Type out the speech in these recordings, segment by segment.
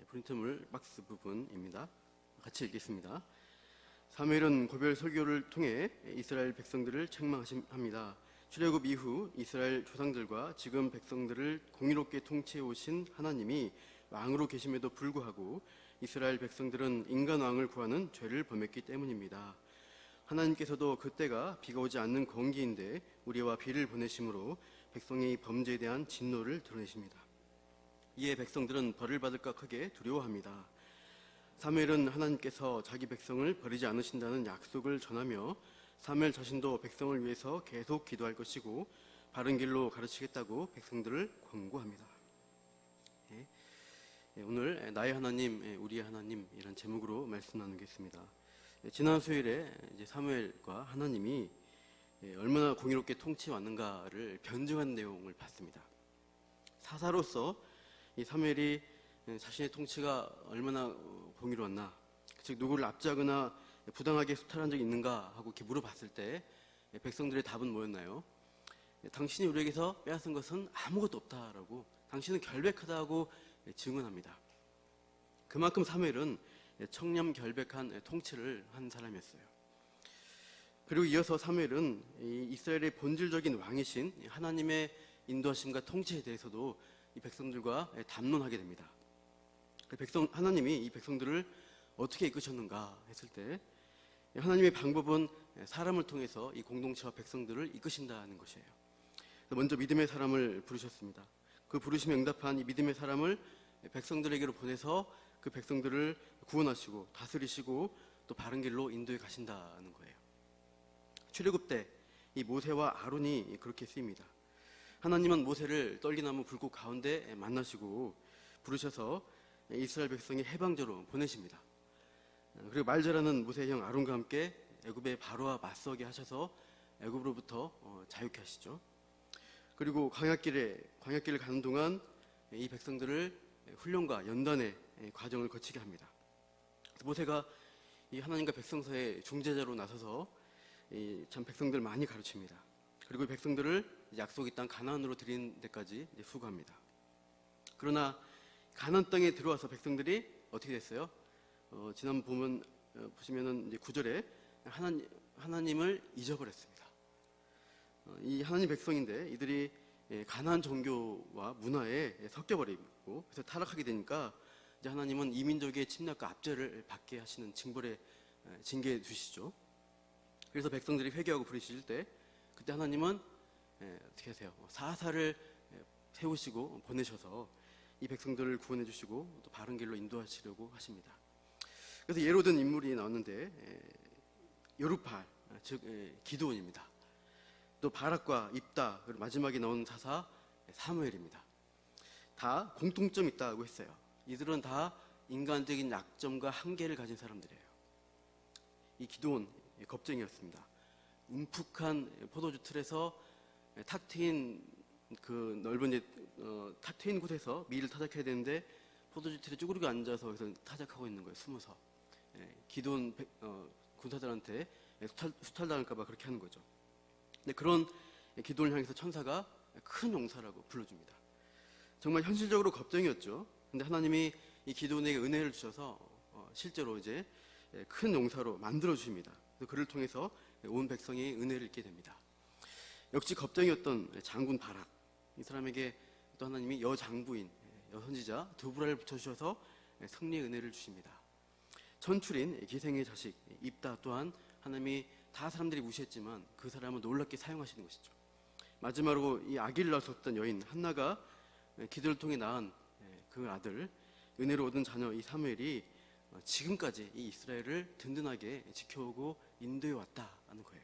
프린트물 박스 부분입니다. 같이 읽겠습니다. 사무엘은 고별 설교를 통해 이스라엘 백성들을 책망합니다. 출애굽 이후 이스라엘 조상들과 지금 백성들을 공의롭게 통치해 오신 하나님이 왕으로 계심에도 불구하고 이스라엘 백성들은 인간 왕을 구하는 죄를 범했기 때문입니다. 하나님께서도 그때가 비가 오지 않는 건기인데 우리와 비를 보내심으로 백성의 범죄에 대한 진노를 드러내십니다. 이에 백성들은 벌을 받을까 크게 두려워합니다. 사무엘은 하나님께서 자기 백성을 버리지 않으신다는 약속을 전하며 사무엘 자신도 백성을 위해서 계속 기도할 것이고 바른 길로 가르치겠다고 백성들을 권고합니다. 오늘 나의 하나님, 우리의 하나님 이런 제목으로 말씀 나누겠습니다. 지난 수요일에 사무엘과 하나님이 얼마나 공의롭게 통치해 왔는가를 변증한 내용을 봤습니다. 사사로서 이 사무엘이 자신의 통치가 얼마나 공의로웠나, 즉 누구를 압제하거나 부당하게 수탈한 적이 있는가 하고 이렇게 물어봤을 때 백성들의 답은 뭐였나요? 당신이 우리에게서 빼앗은 것은 아무것도 없다라고, 당신은 결백하다고 증언합니다. 그만큼 사무엘은 청렴결백한 통치를 한 사람이었어요. 그리고 이어서 사무엘은 이스라엘의 본질적인 왕이신 하나님의 인도하심과 통치에 대해서도 이 백성들과 담론하게 됩니다. 하나님이 이 백성들을 어떻게 이끄셨는가 했을 때 하나님의 방법은 사람을 통해서 이 공동체와 백성들을 이끄신다는 것이에요. 먼저 믿음의 사람을 부르셨습니다. 그 부르심에 응답한 이 믿음의 사람을 백성들에게로 보내서 그 백성들을 구원하시고 다스리시고 또 바른 길로 인도해 가신다는 거예요. 출애굽 때 이 모세와 아론이 그렇게 쓰입니다. 하나님은 모세를 떨기나무 불꽃 가운데 만나시고 부르셔서 이스라엘 백성이 해방자로 보내십니다. 그리고 말 잘하는 모세의 형 아론과 함께 애굽의 바로와 맞서게 하셔서 애굽으로부터 자유케 하시죠. 그리고 광야길을 가는 동안 이 백성들을 훈련과 연단의 과정을 거치게 합니다. 모세가 이 하나님과 백성 사이의 중재자로 나서서 참 백성들 많이 가르칩니다. 그리고 백성들을 약속의 땅 가나안으로 드리는 데까지 수고합니다. 그러나 가나안 땅에 들어와서 백성들이 어떻게 됐어요? 지난 보시면은 이제 9절에 하나님을 잊어버렸습니다. 이 하나님 백성인데 이들이 가나안 종교와 문화에 섞여버리고 그래서 타락하게 되니까 이제 하나님은 이민족의 침략과 압제를 받게 하시는 징계해 주시죠. 그래서 백성들이 회개하고 부르실 때 그때 하나님은 어떻게 하세요? 사사를 세우시고 보내셔서 이 백성들을 구원해 주시고 또 바른 길로 인도하시려고 하십니다. 그래서 예로 든 인물이 나왔는데 여룹발, 즉 기드온입니다. 또 바락과 입다, 그리고 마지막에 나온 사사 사무엘입니다. 다 공통점이 있다고 했어요. 이들은 다 인간적인 약점과 한계를 가진 사람들이에요. 이 기드온 겁쟁이였습니다. 움푹한 포도주 틀에서 탁 트인 그 넓은 탁 트인 곳에서 밀을 타작해야 되는데 포도주 틀에 쭈그리고 앉아서 거기서 타작하고 있는 거예요. 숨어서. 기드온 군사들한테 수탈당할까봐 그렇게 하는 거죠. 근데 그런 기드온을 향해서 천사가 큰 용사라고 불러줍니다. 정말 현실적으로 겁쟁이였죠. 근데 하나님이 이 기드온에게 은혜를 주셔서 실제로 이제 큰 용사로 만들어 주십니다. 그를 통해서 온 백성이 은혜를 입게 됩니다. 역시 겁쟁이였던 장군 바락, 이 사람에게 또 하나님이 여장부인, 여선지자 드보라를 붙여주셔서 승리의 은혜를 주십니다. 전출인 기생의 자식 입다 또한 하나님이 다 사람들이 무시했지만 그 사람을 놀랍게 사용하시는 것이죠. 마지막으로 이 아기를 낳았었던 여인 한나가 기도를 통해 낳은 그 아들, 은혜로 얻은 자녀 이 사무엘이 지금까지 이 이스라엘을 든든하게 지켜오고 인도해 왔다는 거예요.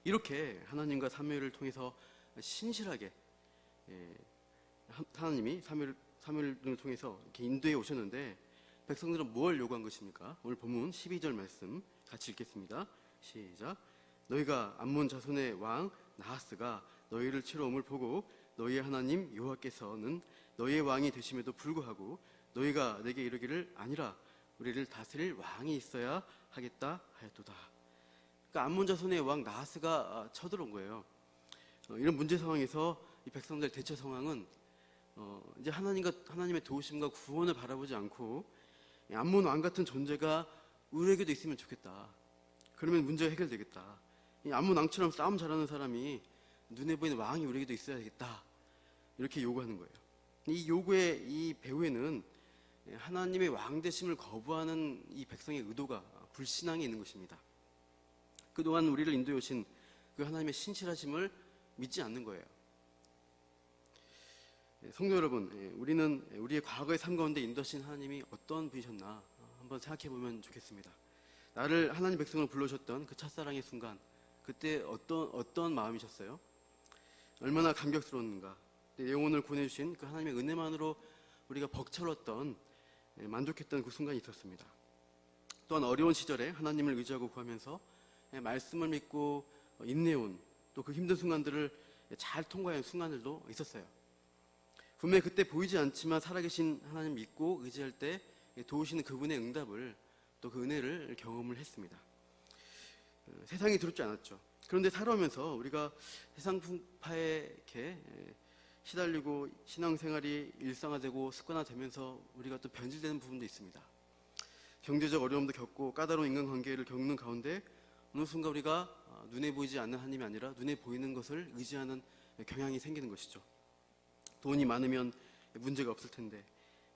이렇게 하나님과 사무엘을 통해서 신실하게 하나님이 사무엘을 통해서 이렇게 인도해 오셨는데 백성들은 뭘 요구한 것입니까? 오늘 본문 12절 말씀 같이 읽겠습니다. 시작. 너희가 암몬 자손의 왕 나하스가 너희를 치러 om을 보고 너희의 하나님 여호와께서는 너희의 왕이 되심에도 불구하고 너희가 내게 이르기를 아니라 우리를 다스릴 왕이 있어야 하겠다 하였도다. 그러니까 암몬 자손의 왕 나하스가 쳐들어온 거예요. 이런 문제 상황에서 이 백성들 대처 상황은 이제 하나님의 도우심과 구원을 바라보지 않고 암몬 왕 같은 존재가 우리에게도 있으면 좋겠다. 그러면 문제가 해결되겠다. 이 암몬 왕처럼 싸움 잘하는 사람이 눈에 보이는 왕이 우리에게도 있어야 되겠다. 이렇게 요구하는 거예요. 이 요구의 이 배후에는 하나님의 왕 되심을 거부하는 이 백성의 의도가 불신앙이 있는 것입니다. 그동안 우리를 인도해 오신 그 하나님의 신실하심을 믿지 않는 거예요. 성도 여러분, 우리는 우리의 과거의 삶 가운데 인도하신 하나님이 어떤 분이셨나 한번 생각해 보면 좋겠습니다. 나를 하나님 백성을 불러주셨던 그 첫사랑의 순간, 그때 어떤 마음이셨어요? 얼마나 감격스러웠는가. 내 영혼을 구원해주신 그 하나님의 은혜만으로 우리가 벅차올랐던, 만족했던 그 순간이 있었습니다. 또한 어려운 시절에 하나님을 의지하고 구하면서 말씀을 믿고 인내온 또 그 힘든 순간들을 잘 통과한 순간들도 있었어요. 분명히 그때 보이지 않지만 살아계신 하나님 믿고 의지할 때 도우시는 그분의 응답을 또 그 은혜를 경험을 했습니다. 세상이 두렵지 않았죠. 그런데 살아오면서 우리가 세상 풍파에 이렇게 시달리고 신앙생활이 일상화되고 습관화되면서 우리가 또 변질되는 부분도 있습니다. 경제적 어려움도 겪고 까다로운 인간관계를 겪는 가운데 어느 순간 우리가 눈에 보이지 않는 하나님이 아니라 눈에 보이는 것을 의지하는 경향이 생기는 것이죠. 돈이 많으면 문제가 없을 텐데,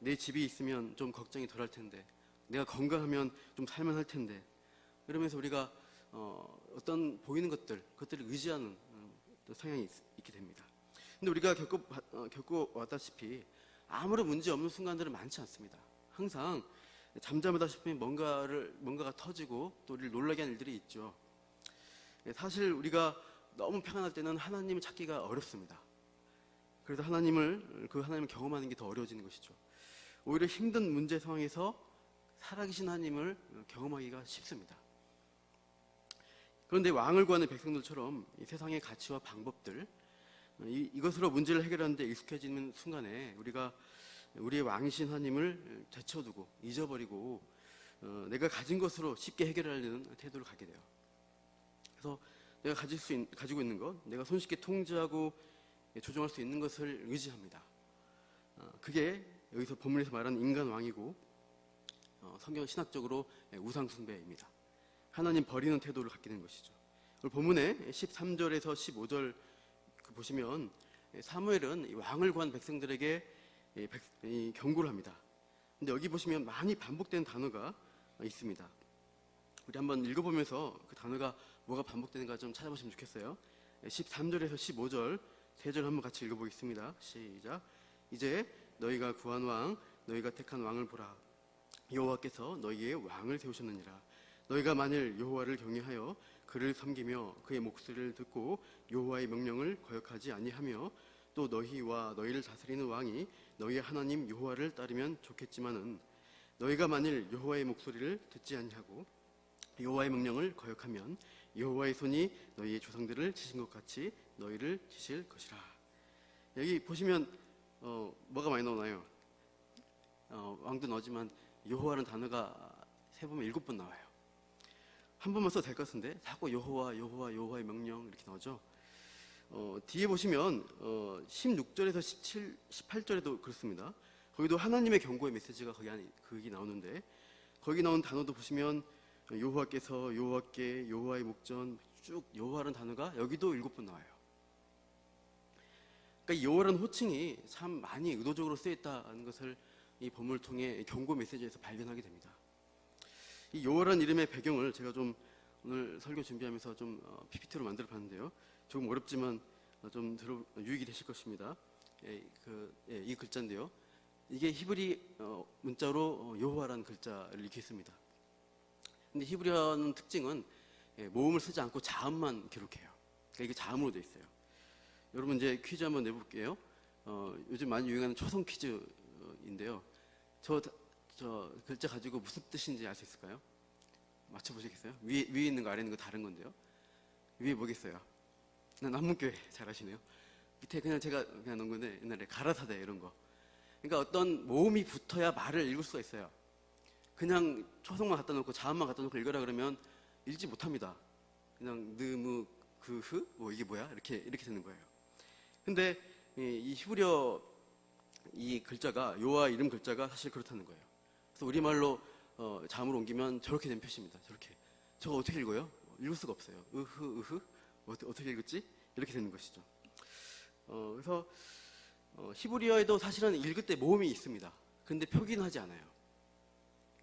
내 집이 있으면 좀 걱정이 덜할 텐데, 내가 건강하면 좀 살만할 텐데, 이러면서 우리가 어떤 보이는 그것들을 의지하는 성향이 있게 됩니다. 근데 우리가 겪어왔다시피 아무런 문제 없는 순간들은 많지 않습니다. 항상 잠잠하다 싶으면 뭔가가 터지고 또 우리를 놀라게 하는 일들이 있죠. 사실 우리가 너무 평안할 때는 하나님을 찾기가 어렵습니다. 그래서 그 하나님을 경험하는 게 더 어려워지는 것이죠. 오히려 힘든 문제 상황에서 살아계신 하나님을 경험하기가 쉽습니다. 그런데 왕을 구하는 백성들처럼 이 세상의 가치와 방법들, 이것으로 문제를 해결하는데 익숙해지는 순간에 우리가 우리의 왕이신 하나님을 제쳐두고 잊어버리고 내가 가진 것으로 쉽게 해결하려는 태도를 갖게 돼요. 그래서 내가 가지고 있는 것, 내가 손쉽게 통제하고 조종할 수 있는 것을 의지합니다. 그게 여기서 본문에서 말하는 인간 왕이고 성경 신학적으로 우상 숭배입니다. 하나님 버리는 태도를 갖게 된 것이죠. 오늘 본문에 13절에서 15절 보시면 사무엘은 왕을 구한 백성들에게 경고를 합니다. 근데 여기 보시면 많이 반복되는 단어가 있습니다. 우리 한번 읽어보면서 그 단어가 뭐가 반복되는가 좀 찾아보시면 좋겠어요. 13절에서 15절 세 절 한번 같이 읽어보겠습니다. 시작. 이제 너희가 구한 왕, 너희가 택한 왕을 보라. 여호와께서 너희의 왕을 세우셨느니라. 너희가 만일 여호와를 경외하여 그를 섬기며 그의 목소리를 듣고 여호와의 명령을 거역하지 아니하며 또 너희와 너희를 다스리는 왕이 너희의 하나님 여호와를 따르면 좋겠지만은 너희가 만일 여호와의 목소리를 듣지 아니하고 여호와의 명령을 거역하면 여호와의 손이 너희의 조상들을 치신 것 같이 너희를 치실 것이라. 여기 보시면 뭐가 많이 나오나요? 왕도 나오지만 여호와라는 단어가 세보면 7번 나와요. 한 번만 써도 될 것 같은데 자꾸 여호와의 명령 이렇게 나오죠. 뒤에 보시면 16절에서 18절에도 그렇습니다. 거기도 하나님의 경고의 메시지가 거기 나오는데 거기 나온 단어도 보시면 여호와께서, 여호와께, 여호와의 목전 쭉 여호와라는 단어가 여기도 7번 나와요. 그러니까 이 여호와라는 호칭이 참 많이 의도적으로 쓰여있다는 것을 이 본문을 통해 경고 메시지에서 발견하게 됩니다. 이 여호와라는 이름의 배경을 제가 좀 오늘 설교 준비하면서 좀 PPT로 만들어 봤는데요. 조금 어렵지만 좀 유익이 되실 것입니다. 이 글자인데요. 이게 히브리 문자로 여호와라는 글자를 읽겠습니다. 근데 히브리어는 특징은 모음을 쓰지 않고 자음만 기록해요. 그러니까 이게 자음으로 되어 있어요. 여러분 이제 퀴즈 한번 내볼게요. 요즘 많이 유행하는 초성 퀴즈인데요. 저 글자 가지고 무슨 뜻인지 알 수 있을까요? 맞춰보시겠어요? 위에 있는 거 아래 있는 거 다른 건데요. 위에 뭐겠어요? 남문교회 잘 아시네요. 밑에 그냥 제가 넣은 건데 옛날에 가라사대 이런 거. 그러니까 어떤 모음이 붙어야 말을 읽을 수가 있어요. 그냥 초성만 갖다 놓고 자음만 갖다 놓고 읽으라 그러면 읽지 못합니다. 그냥 느무 그흐 뭐 이게 뭐야 이렇게 되는 거예요. 근데 이 히브리어 이 글자가 여호와 이름 글자가 사실 그렇다는 거예요. 그래서 우리말로 자음으로 옮기면 저렇게 된 표시입니다. 저렇게. 저거 어떻게 읽어요? 읽을 수가 없어요. 으흐 어떻게 읽었지? 이렇게 되는 것이죠. 그래서 히브리어에도 사실은 읽을 때 모음이 있습니다. 그런데 표기는 하지 않아요.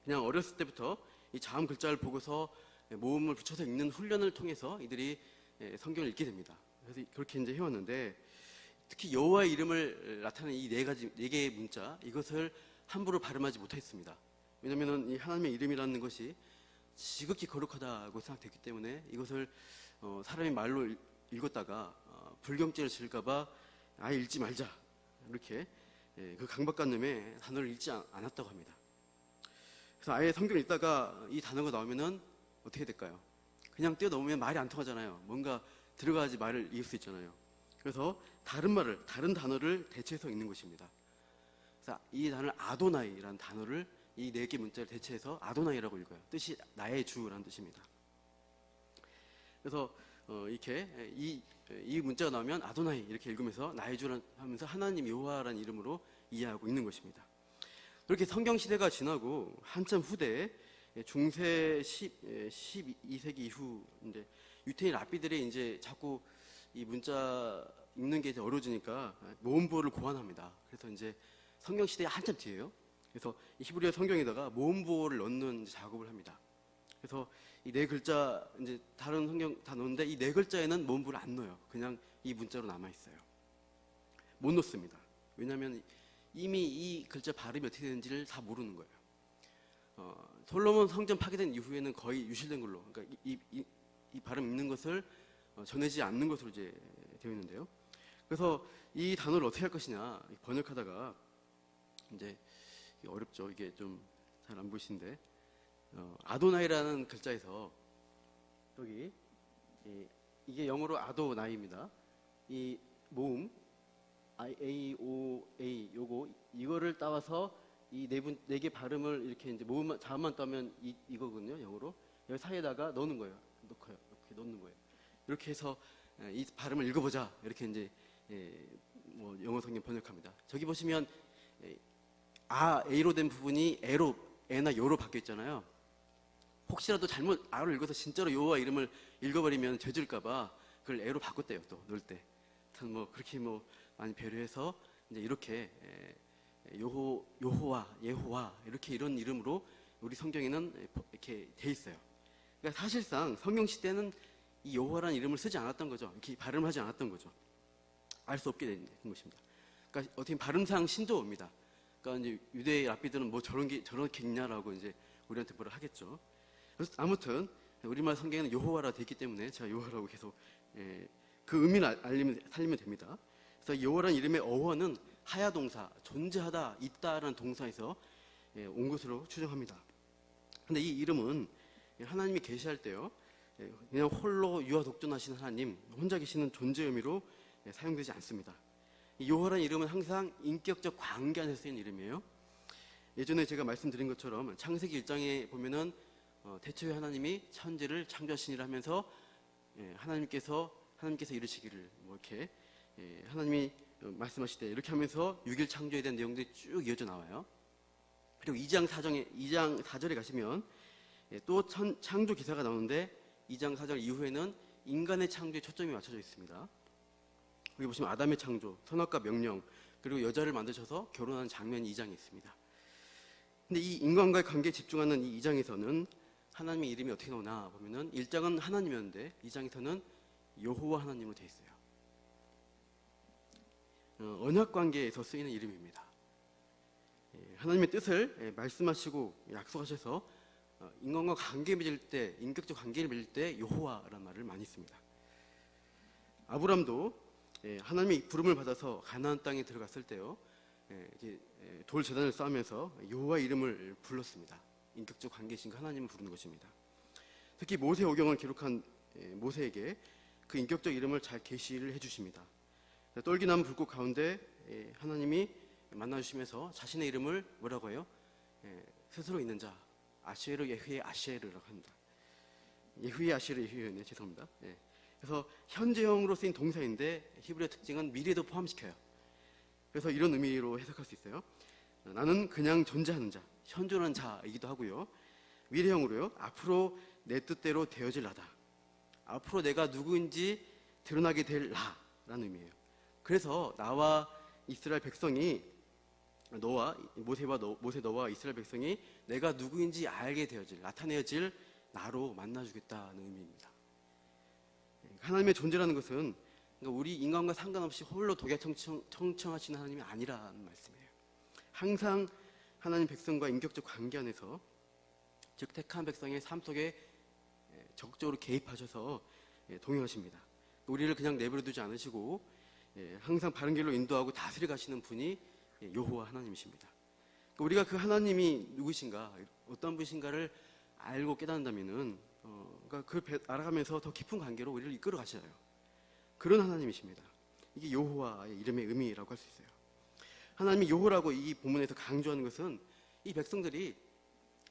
그냥 어렸을 때부터 이 자음 글자를 보고서 모음을 붙여서 읽는 훈련을 통해서 이들이 성경을 읽게 됩니다. 그래서 그렇게 이제 해왔는데, 특히 여호와의 이름을 나타내는 이 네 개의 문자, 이것을 함부로 발음하지 못했습니다. 왜냐하면 이 하나님의 이름이라는 것이 지극히 거룩하다고 생각됐기 때문에 이것을 사람이 말로 읽었다가 불경죄를 지을까봐 아예 읽지 말자, 이렇게 그 강박관념에 단어를 읽지 않았다고 합니다. 그래서 아예 성경을 읽다가 이 단어가 나오면은 어떻게 될까요? 그냥 뛰어넘으면 말이 안 통하잖아요. 뭔가 들어가야지 말을 이을 수 있잖아요. 그래서 다른 단어를 대체해서 읽는 것입니다. 그래서 이 단어를 아도나이라는 단어를 이 네 개 문자를 대체해서 아도나이라고 읽어요. 뜻이 나의 주라는 뜻입니다. 그래서 이렇게 이 문자가 나오면 아도나이 이렇게 읽으면서 나의 주라는 하면서 하나님 여호와라는 이름으로 이해하고 있는 것입니다. 그렇게 성경 시대가 지나고 한참 후대에 중세 12세기 이후 이제 유태인 랍비들이 이제 자꾸 이 문자 읽는 게 이제 어려워지니까 모음보호를 고안합니다. 그래서 이제 성경 시대에 한참 뒤에요. 그래서 히브리어 성경에다가 모음보호를 넣는 작업을 합니다. 그래서 이 네 글자 이제 다른 성경 다 넣는데 이 네 글자에는 모음보호를 안 넣어요. 그냥 이 문자로 남아 있어요. 못 넣습니다. 왜냐하면 이미 이 글자 발음이 어떻게 되는지를 다 모르는 거예요. 솔로몬 성전 파괴된 이후에는 거의 유실된 걸로, 그러니까 이 발음 읽는 것을 전해지지 않는 것으로 이제 되어 있는데요. 그래서 이 단어를 어떻게 할 것이냐 번역하다가 이제 어렵죠. 이게 좀 잘 안 보이시는데 아도나이라는 글자에서 여기 이게 영어로 아도나이입니다. 이 모음 A-O-A 이거를 따와서 이 네 개 발음을 이렇게 이제 모음 자음만 따면 이거거든요. 영어로 여기 사이에다가 넣는 거예요. 이렇게 넣는 거예요. 이렇게 해서 이 발음을 읽어보자. 이렇게 이제 뭐 영어 성경 번역합니다. 저기 보시면 A로 된 부분이 에나 요로 바뀌어 있잖아요. 혹시라도 잘못 R을 읽어서 진짜로 여호와 이름을 읽어버리면 죄질까봐 그걸 A로 바꿨대요. 또 넣을 때. 뭐 그렇게 뭐 많이 배려해서 이제 이렇게 여호와 이렇게 이런 이름으로 우리 성경에는 이렇게 돼 있어요. 그러니까 사실상 성경 시대는 이 여호와라는 이름을 쓰지 않았던 거죠. 이렇게 발음하지 않았던 거죠. 알 수 없게 된 것입니다. 그러니까 어떻게 발음상 신조어입니다. 그러니까 이제 유대 랍비들은 뭐 저렇게 읽냐라고 이제 우리한테 뭐라 하겠죠. 그래서 아무튼 우리말 성경에는 여호와라 되어 있기 때문에 제가 여호와라고 계속 그 의미를 살리면 됩니다. 그래서 여호와라는 이름의 어원은 하야 동사, 존재하다, 있다라는 동사에서 온 것으로 추정합니다. 근데 이 이름은 하나님이 계시할 때요, 그냥 홀로 유아 독존하시는 하나님, 혼자 계시는 존재 의미로 사용되지 않습니다. 이 여호와라는 이름은 항상 인격적 관계 안에서 쓰이는 이름이에요. 예전에 제가 말씀드린 것처럼 창세기 1장에 보면은 태초에 하나님이 천지를 창조하시니라 하면서 하나님께서 이르시기를 뭐 이렇게 하나님이 말씀하실 때 이렇게 하면서 6일 창조에 대한 내용들이 쭉 이어져 나와요. 그리고 2장 4절에 가시면 또 창조 기사가 나오는데 2장 4절 이후에는 인간의 창조에 초점이 맞춰져 있습니다. 여기 보시면 아담의 창조, 선악과 명령, 그리고 여자를 만드셔서 결혼하는 장면이 2장에 있습니다. 근데 이 인간과의 관계에 집중하는 이 2장에서는 하나님의 이름이 어떻게 나오나 보면은 1장은 하나님이었는데 2장에서는 여호와 하나님으로 되어 있어요. 언약 관계에서 쓰이는 이름입니다. 하나님의 뜻을 말씀하시고 약속하셔서 인간과 관계 맺을 때, 인격적 관계를 맺을 때 여호와라는 말을 많이 씁니다. 아브람도 하나님의 부름을 받아서 가나안 땅에 들어갔을 때요, 돌 제단을 쌓으면서 여호와 이름을 불렀습니다. 인격적 관계이신 하나님을 부르는 것입니다. 특히 모세오경을 기록한 모세에게 그 인격적 이름을 잘 계시를 해주십니다. 떨기나무 불꽃 가운데 하나님이 만나주시면서 자신의 이름을 뭐라고 해요? 스스로 있는 자, 아시에르 예후의 아시에르라고 합니다. 예후의 아시에르 예후였네요. 죄송합니다. 그래서 현재형으로 쓰인 동사인데 히브리어 특징은 미래도 포함시켜요. 그래서 이런 의미로 해석할 수 있어요. 나는 그냥 존재하는 자, 현존하는 자이기도 하고요. 미래형으로요. 앞으로 내 뜻대로 되어질 나다. 앞으로 내가 누구인지 드러나게 될 나라는 의미예요. 그래서 나와 이스라엘 백성이 모세 너와 이스라엘 백성이 내가 누구인지 알게 되어질, 나타내어질 나로 만나주겠다는 의미입니다. 하나님의 존재라는 것은 우리 인간과 상관없이 홀로 독야청청하시는 하나님이 아니라는 말씀이에요. 항상 하나님 백성과 인격적 관계 안에서, 즉 택한 백성의 삶 속에 적극적으로 개입하셔서 동행하십니다. 우리를 그냥 내버려 두지 않으시고 항상 바른 길로 인도하고 다스려 가시는 분이 여호와 하나님이십니다. 우리가 그 하나님이 누구신가, 어떤 분이신가를 알고 깨닫는다면은 알아가면서 더 깊은 관계로 우리를 이끌어 가셔요. 그런 하나님이십니다. 이게 여호와의 이름의 의미라고 할 수 있어요. 하나님이 여호라고 이 본문에서 강조하는 것은 이 백성들이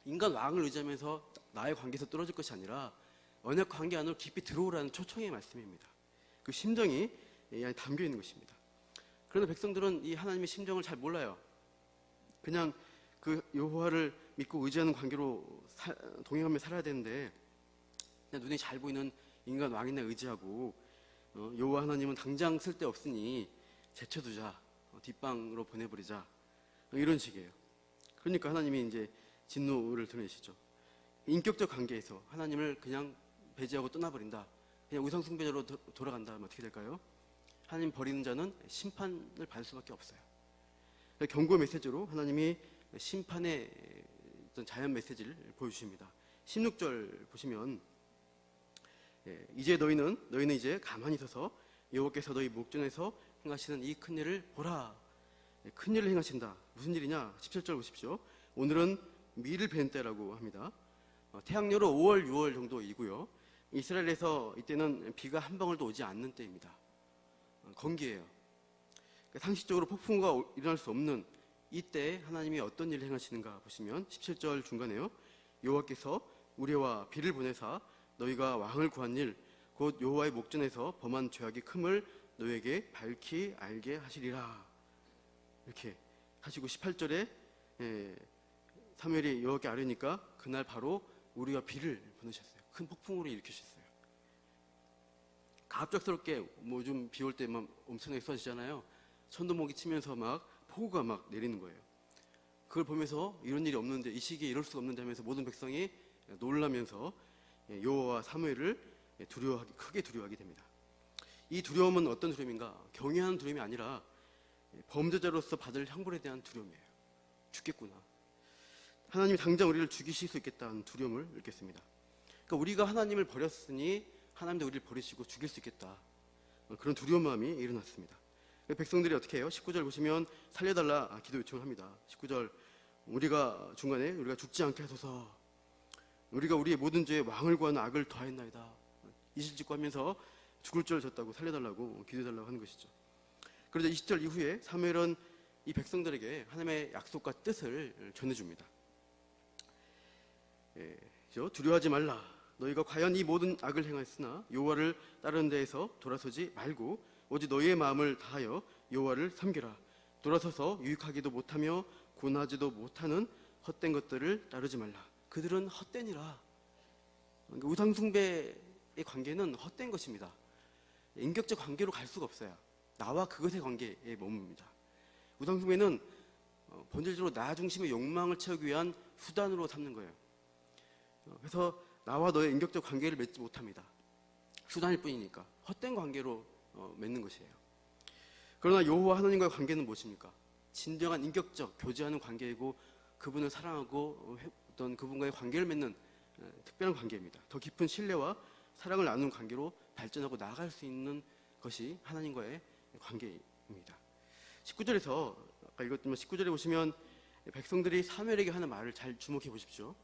인간 왕을 의지하면서 나의 관계에서 떨어질 것이 아니라 언약 관계 안으로 깊이 들어오라는 초청의 말씀입니다. 그 심정이 이 안에 담겨 있는 것입니다. 그러나 백성들은 이 하나님의 심정을 잘 몰라요. 그냥 그 여호와를 믿고 의지하는 관계로 동행하며 살아야 되는데, 그냥 눈에 잘 보이는 인간 왕이나 의지하고 여호와 하나님은 당장 쓸데없으니 제쳐두자, 뒷방으로 보내버리자, 이런 식이에요. 그러니까 하나님이 이제 진노를 드러내시죠. 인격적 관계에서 하나님을 그냥 배제하고 떠나버린다, 그냥 우상숭배자로 돌아간다 하면 어떻게 될까요? 하나님 버리는 자는 심판을 받을 수밖에 없어요. 경고 메시지로 하나님이 심판의 어떤 자연 메시지를 보여주십니다. 16절 보시면 이제 너희는 이제 가만히 서서 여호와께서 너희 목전에서 행하시는 이 큰 일을 보라. 큰 일을 행하신다. 무슨 일이냐? 17절 보십시오. 오늘은 밀을 베는 때라고 합니다. 태양열로 5월, 6월 정도이고요. 이스라엘에서 이때는 비가 한 방울도 오지 않는 때입니다. 건기예요. 상식적으로 폭풍우가 일어날 수 없는 이때 하나님이 어떤 일을 행하시는가 보시면 17절 중간에요. 여호와께서 우레와 비를 보내사 너희가 왕을 구한 일, 곧 여호와의 목전에서 범한 죄악이 큼을 너희에게 밝히 알게 하시리라. 이렇게 하시고 18절에 사무엘이 여호와께 아뢰니까 그날 바로 우리와 비를 보내셨어요. 큰 폭풍우를 일으키셨어요. 갑작스럽게 좀 비 올 때만 엄청나게 쏟아지잖아요. 천둥번개 치면서 막 폭우가 막 내리는 거예요. 그걸 보면서 이런 일이 없는데, 이 시기에 이럴 수가 없는데 하면서 모든 백성이 놀라면서 여호와와 사무엘을 크게 두려워하게 됩니다. 이 두려움은 어떤 두려움인가? 경외하는 두려움이 아니라 범죄자로서 받을 형벌에 대한 두려움이에요. 죽겠구나, 하나님이 당장 우리를 죽이실 수 있겠다는 두려움을 느꼈습니다. 그러니까 우리가 하나님을 버렸으니 하나님도 우리를 버리시고 죽일 수 있겠다, 그런 두려운 마음이 일어났습니다. 백성들이 어떻게 해요? 19절 보시면 살려달라 기도 요청을 합니다. 19절 중간에 우리가 죽지 않게 하소서, 우리가 우리의 모든 죄에 왕을 구하는 악을 더하였나이다, 이실직고 하면서 죽을 죄를 졌다고 살려달라고 기도해달라고 하는 것이죠. 그러자 20절 이후에 사무엘은 이 백성들에게 하나님의 약속과 뜻을 전해줍니다. 두려워하지 말라. 너희가 과연 이 모든 악을 행하였으나 여호와를 따르는 데에서 돌아서지 말고 오직 너희의 마음을 다하여 여호와를 섬기라. 돌아서서 유익하기도 못하며 고나지도 못하는 헛된 것들을 따르지 말라. 그들은 헛되니라. 우상숭배의 관계는 헛된 것입니다. 인격적 관계로 갈 수가 없어요. 나와 그것의 관계에 머뭅니다. 우상숭배는 본질적으로 나 중심의 욕망을 채우기 위한 수단으로 삼는 거예요. 그래서 나와 너의 인격적 관계를 맺지 못합니다. 수단일 뿐이니까 헛된 관계로 맺는 것이에요. 그러나 여호와 하나님과의 관계는 무엇입니까? 진정한 인격적 교제하는 관계이고 그분을 사랑하고 어떤 그분과의 관계를 맺는 특별한 관계입니다. 더 깊은 신뢰와 사랑을 나누는 관계로 발전하고 나아갈 수 있는 것이 하나님과의 관계입니다. 19절에서 아까 읽었지만 19절에 보시면 백성들이 사무엘에게 하는 말을 잘 주목해 보십시오.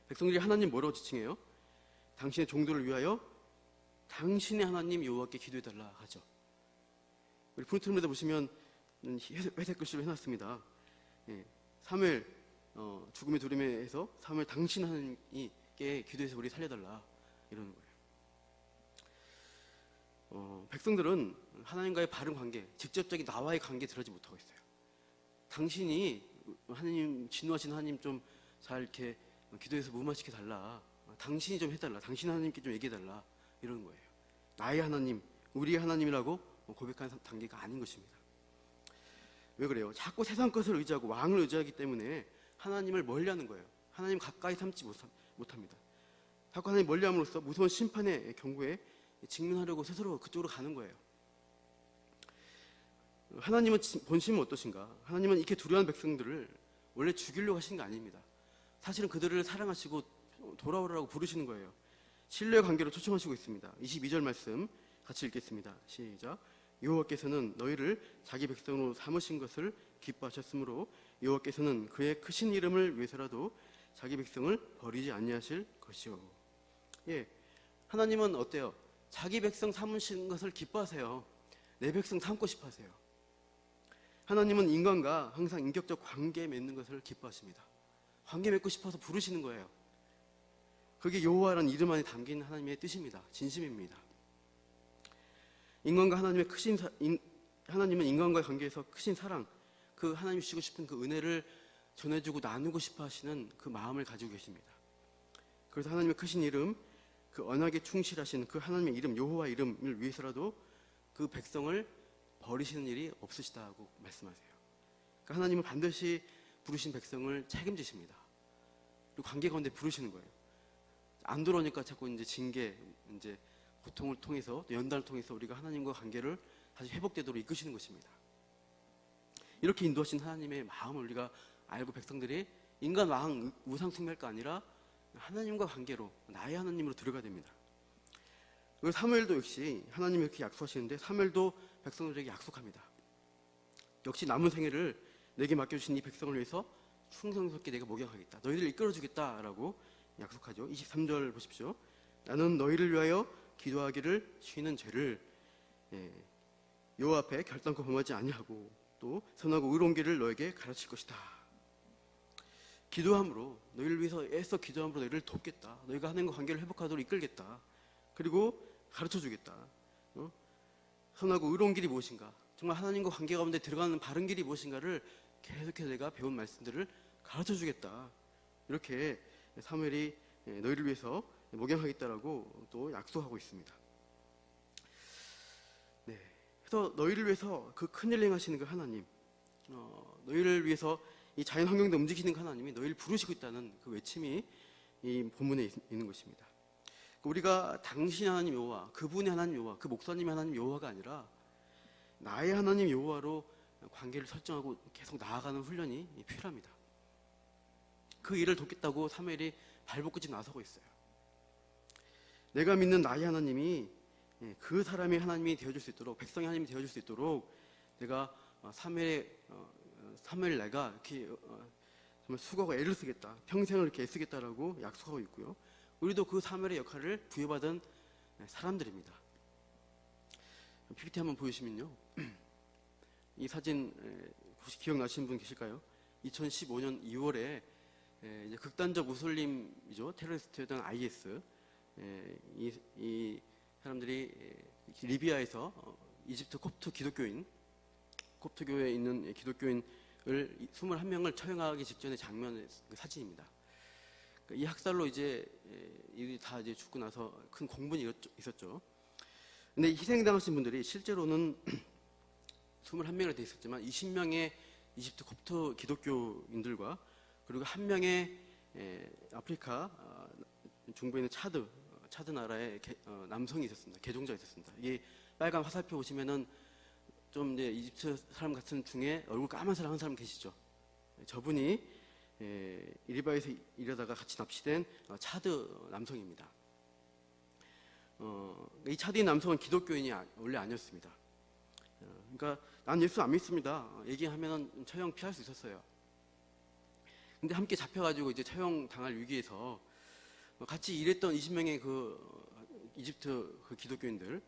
백성들이 하나님 뭐라고 지칭해요? 당신의 종들을 위하여 당신의 하나님 여호와께 기도해달라 하죠. 우리 프린트룸에다 보시면 회색 글씨로 해놨습니다. 사무엘 죽음의 두려움에서 사무엘 당신 하나님께 기도해서 우리 살려달라 이러는 거예요. 백성들은 하나님과의 바른 관계, 직접적인 나와의 관계에 들어지 못하고 있어요. 당신이 하나님, 진노하신 하나님 좀 잘 이렇게 기도해서 무마시켜 달라. 당신이 좀 해달라. 당신 하나님께 좀 얘기해달라. 이러는 거예요. 나의 하나님, 우리의 하나님이라고 고백하는 단계가 아닌 것입니다. 왜 그래요? 자꾸 세상 것을 의지하고 왕을 의지하기 때문에 하나님을 멀리하는 거예요. 하나님 가까이 삼지 못합니다. 자꾸 하나님 멀리함으로써 무서운 심판의 경고에 직면하려고 스스로 그쪽으로 가는 거예요. 하나님은 본심은 어떠신가? 하나님은 이렇게 두려워하는 백성들을 원래 죽이려고 하신 게 아닙니다. 사실은 그들을 사랑하시고 돌아오라고 부르시는 거예요. 신뢰의 관계로 초청하시고 있습니다. 22절 말씀 같이 읽겠습니다. 시작. 여호와께서는 너희를 자기 백성으로 삼으신 것을 기뻐하셨으므로 여호와께서는 그의 크신 이름을 위해서라도 자기 백성을 버리지 아니하실 것이요. 예, 하나님은 어때요? 자기 백성 삼으신 것을 기뻐하세요. 내 백성 삼고 싶어 하세요. 하나님은 인간과 항상 인격적 관계 맺는 것을 기뻐하십니다. 관계 맺고 싶어서 부르시는 거예요. 그게 여호와라는 이름 안에 담긴 하나님의 뜻입니다. 진심입니다. 인간과 하나님의 하나님은 인간과의 관계에서 크신 사랑, 그 하나님이 주시고 싶은 그 은혜를 전해주고 나누고 싶어 하시는 그 마음을 가지고 계십니다. 그래서 하나님의 크신 이름, 그 언약에 충실하신 그 하나님의 이름, 여호와 이름을 위해서라도 그 백성을 버리시는 일이 없으시다고 말씀하세요. 그러니까 하나님은 반드시 부르신 백성을 책임지십니다. 그리고 관계 가운데 부르시는 거예요. 안 들어오니까 자꾸 이제 징계, 이제 고통을 통해서 또 연단을 통해서 우리가 하나님과 관계를 다시 회복되도록 이끄시는 것입니다. 이렇게 인도하신 하나님의 마음을 우리가 알고 백성들이 인간 왕 우상 숭배가 아니라 하나님과 관계로, 나의 하나님으로 들어가야 됩니다. 그리고 사무엘도 역시 하나님이 이렇게 약속하시는데 사무엘도 백성들에게 약속합니다. 역시 남은 생애를 내게 맡겨주신 이 백성을 위해서 충성스럽게 내가 목양하겠다. 너희들을 이끌어주겠다라고 약속하죠. 23절 보십시오. 나는 너희를 위하여 기도하기를 쉬는 죄를 여호와 앞에 결단코 범하지 아니하고 또 선하고 의로운 길을 너에게 가르칠 것이다. 기도함으로, 너희를 위해서 애써 기도함으로 너희를 돕겠다. 너희가 하나님과 관계를 회복하도록 이끌겠다. 그리고 가르쳐주겠다. 선하고 의로운 길이 무엇인가, 정말 하나님과 관계 가운데 들어가는 바른 길이 무엇인가를 계속해서 내가 배운 말씀들을 가르쳐주겠다. 이렇게 사무엘이 너희를 위해서 목양하겠다라고 또 약속하고 있습니다. 네, 그래서 너희를 위해서 그 큰일 행하시는 그 하나님, 너희를 위해서 이 자연 환경도 움직이는 그 하나님이 너희를 부르시고 있다는 그 외침이 이 본문에 있는 것입니다. 우리가 당신 하나님 여호와, 그분의 하나님 여호와, 그 목사님의 하나님 여호와가 아니라 나의 하나님 여호와로 관계를 설정하고 계속 나아가는 훈련이 필요합니다. 그 일을 돕겠다고 사무엘이 발벗고 지금 나서고 있어요. 내가 믿는 나의 하나님이 그 사람의 하나님이 되어줄 수 있도록, 백성의 하나님이 되어줄 수 있도록 내가 사무엘 내가 이렇게 정말 수고하고 애를 쓰겠다, 평생을 이렇게 애쓰겠다라고 약속하고 있고요. 우리도 그 사무엘의 역할을 부여받은 사람들입니다. PPT 한번 보여주시면요. 이 사진 혹시 기억나시는 분 계실까요? 2015년 2월에 이제 극단적 무슬림이죠. 테러리스트였던 IS. 이 사람들이 리비아에서 이집트 콥트교회에 있는 기독교인을 21명을 처형하기 직전의 장면의 사진입니다. 이 학살로 이제 이들이 다 이제 죽고 나서 큰 공분이 있었죠. 근데 희생당하신 분들이 실제로는 21명이나 돼 있었지만 20명의 이집트 콥트 기독교인들과 그리고 1명의 아프리카 중부에 있는 차드 나라의 남성이 있었습니다. 개종자가 있었습니다. 이 빨간 화살표 보시면은 좀 이제 이집트 사람 같은 중에 얼굴 까만 사람 한 사람 계시죠. 저분이 리비아에서 일하다가 같이 납치된 차드 남성입니다. 이 차드인 남성은 기독교인이 원래 아니었습니다. 그러니까 난 예수 안 믿습니다 얘기하면 처형 피할 수 있었어요. 근데 함께 잡혀가지고 이제 처형 당할 위기에서 같이 일했던 20명의 그 이집트 그 기독교인들,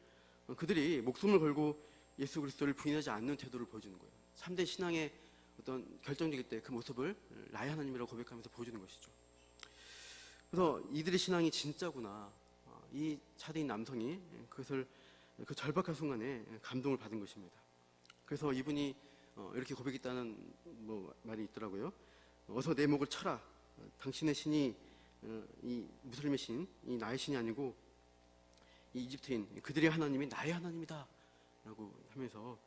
그들이 목숨을 걸고 예수 그리스도를 부인하지 않는 태도를 보여주는 거예요. 3대 신앙의 어떤 결정적일 때 그 모습을 나의 하나님이라고 고백하면서 보여주는 것이죠. 그래서 이들의 신앙이 진짜구나, 이 차대인 남성이 그것을 그 절박한 순간에 감동을 받은 것입니다. 그래서 이분이 이렇게 고백했다는 말이 있더라고요. 어서 내 목을 쳐라. 당신의 신이 이 무슬림의 신, 이 나의 신이 아니고 이 이집트인 그들의 하나님이 나의 하나님이다 라고 하면서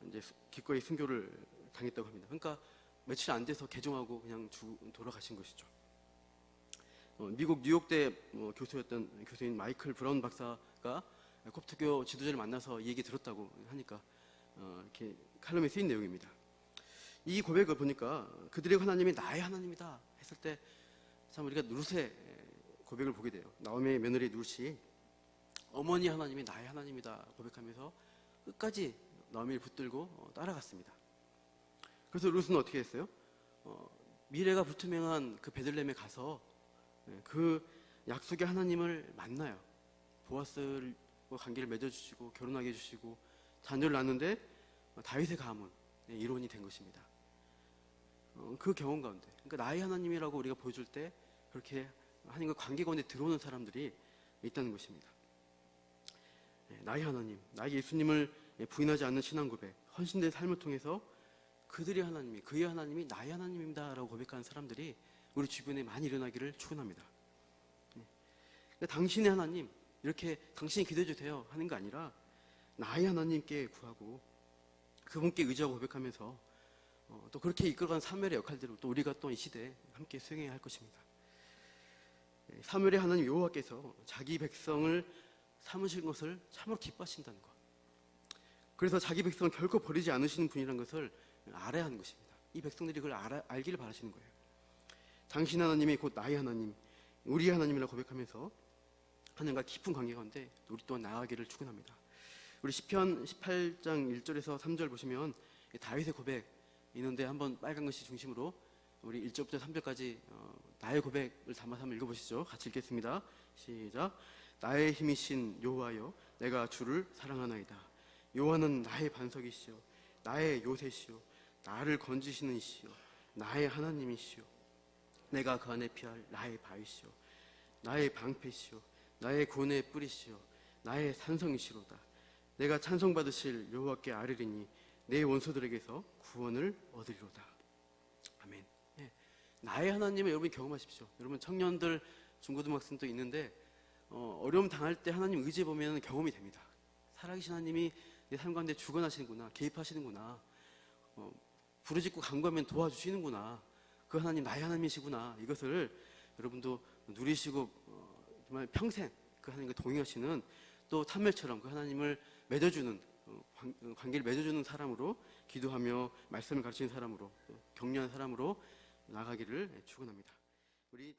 이제 기꺼이 순교를 당했다고 합니다. 그러니까 며칠 안 돼서 개종하고 그냥 돌아가신 것이죠. 미국 뉴욕대 교수였던 교수인 마이클 브라운 박사가 콥트교 지도자를 만나서 이 얘기 들었다고 하니까 이렇게 칼럼에 쓰인 내용입니다. 이 고백을 보니까 그들의 하나님이 나의 하나님이다 했을 때 참 우리가 누룻의 고백을 보게 돼요. 나오미의 며느리 누룻이 어머니 하나님이 나의 하나님이다 고백하면서 끝까지 나오미를 붙들고 따라갔습니다. 그래서 룻은 어떻게 했어요? 미래가 불투명한 그 베들레헴에 가서 그 약속의 하나님을 만나요. 보아스와 관계를 맺어주시고 결혼하게 해주시고 자녀를 낳는데 다윗의 가문 이론이 된 것입니다. 그 경험 가운데 그러니까 나의 하나님이라고 우리가 보여줄 때 그렇게 하나님과 관계 가운데 들어오는 사람들이 있다는 것입니다. 나의 하나님, 나에게 예수님을 부인하지 않는 신앙 고백, 헌신된 삶을 통해서 그들의 하나님이, 그의 하나님이 나의 하나님입니다 라고 고백하는 사람들이 우리 주변에 많이 일어나기를 축원합니다. 그러니까 당신의 하나님, 이렇게 당신이 기도해 주세요 하는 게 아니라 나의 하나님께 구하고 그분께 의지하고 고백하면서 또 그렇게 이끌어가는 사무엘의 역할들을 또 우리가 또 이 시대에 함께 수행해야 할 것입니다. 사무엘의 하나님 여호와께서 자기 백성을 삼으신 것을 참으로 기뻐하신다는 것. 그래서 자기 백성을 결코 버리지 않으시는 분이라는 것을 알아야 하는 것입니다. 이 백성들이 그걸 알기를 바라시는 거예요. 당신 하나님이 곧 나의 하나님, 우리의 하나님이라고 고백하면서 하나님과 깊은 관계 가운데 우리 또한 나아가기를 축원합니다. 우리 시편 18장 1절에서 3절 보시면 다윗의 고백 있는데 한번 빨간 글씨 중심으로 우리 1절부터 3절까지 나의 고백을 담아서 한번 읽어보시죠. 같이 읽겠습니다. 시작. 나의 힘이신 여호와여, 내가 주를 사랑하나이다. 여호와는 나의 반석이시요 나의 요새시요 나를 건지시는 이시요 나의 하나님이시요 내가 그 안에 피할 나의 바위시요 나의 방패시요 나의 구원의 뿌리시요 나의 산성이시로다. 내가 찬송받으실 여호와께 아뢰리니 내 원수들에게서 구원을 얻으리로다. 아멘. 나의 하나님을 여러분이 경험하십시오. 여러분 청년들, 중고등학생도 있는데 어려움 당할 때 하나님 의지해 보면 경험이 됩니다. 살아계신 하나님이 내 삶 가운데 주관하시는구나, 개입하시는구나, 부르짖고 간구하면 도와주시는구나, 그 하나님 나의 하나님이시구나, 이것을 여러분도 누리시고 정말 평생 그 하나님과 동행하시는 또 사무엘처럼 그 하나님을 맺어주는 관계를 맺어주는 사람으로 기도하며 말씀을 가르치는 사람으로 격려하는 사람으로 나가기를 축원합니다. 우리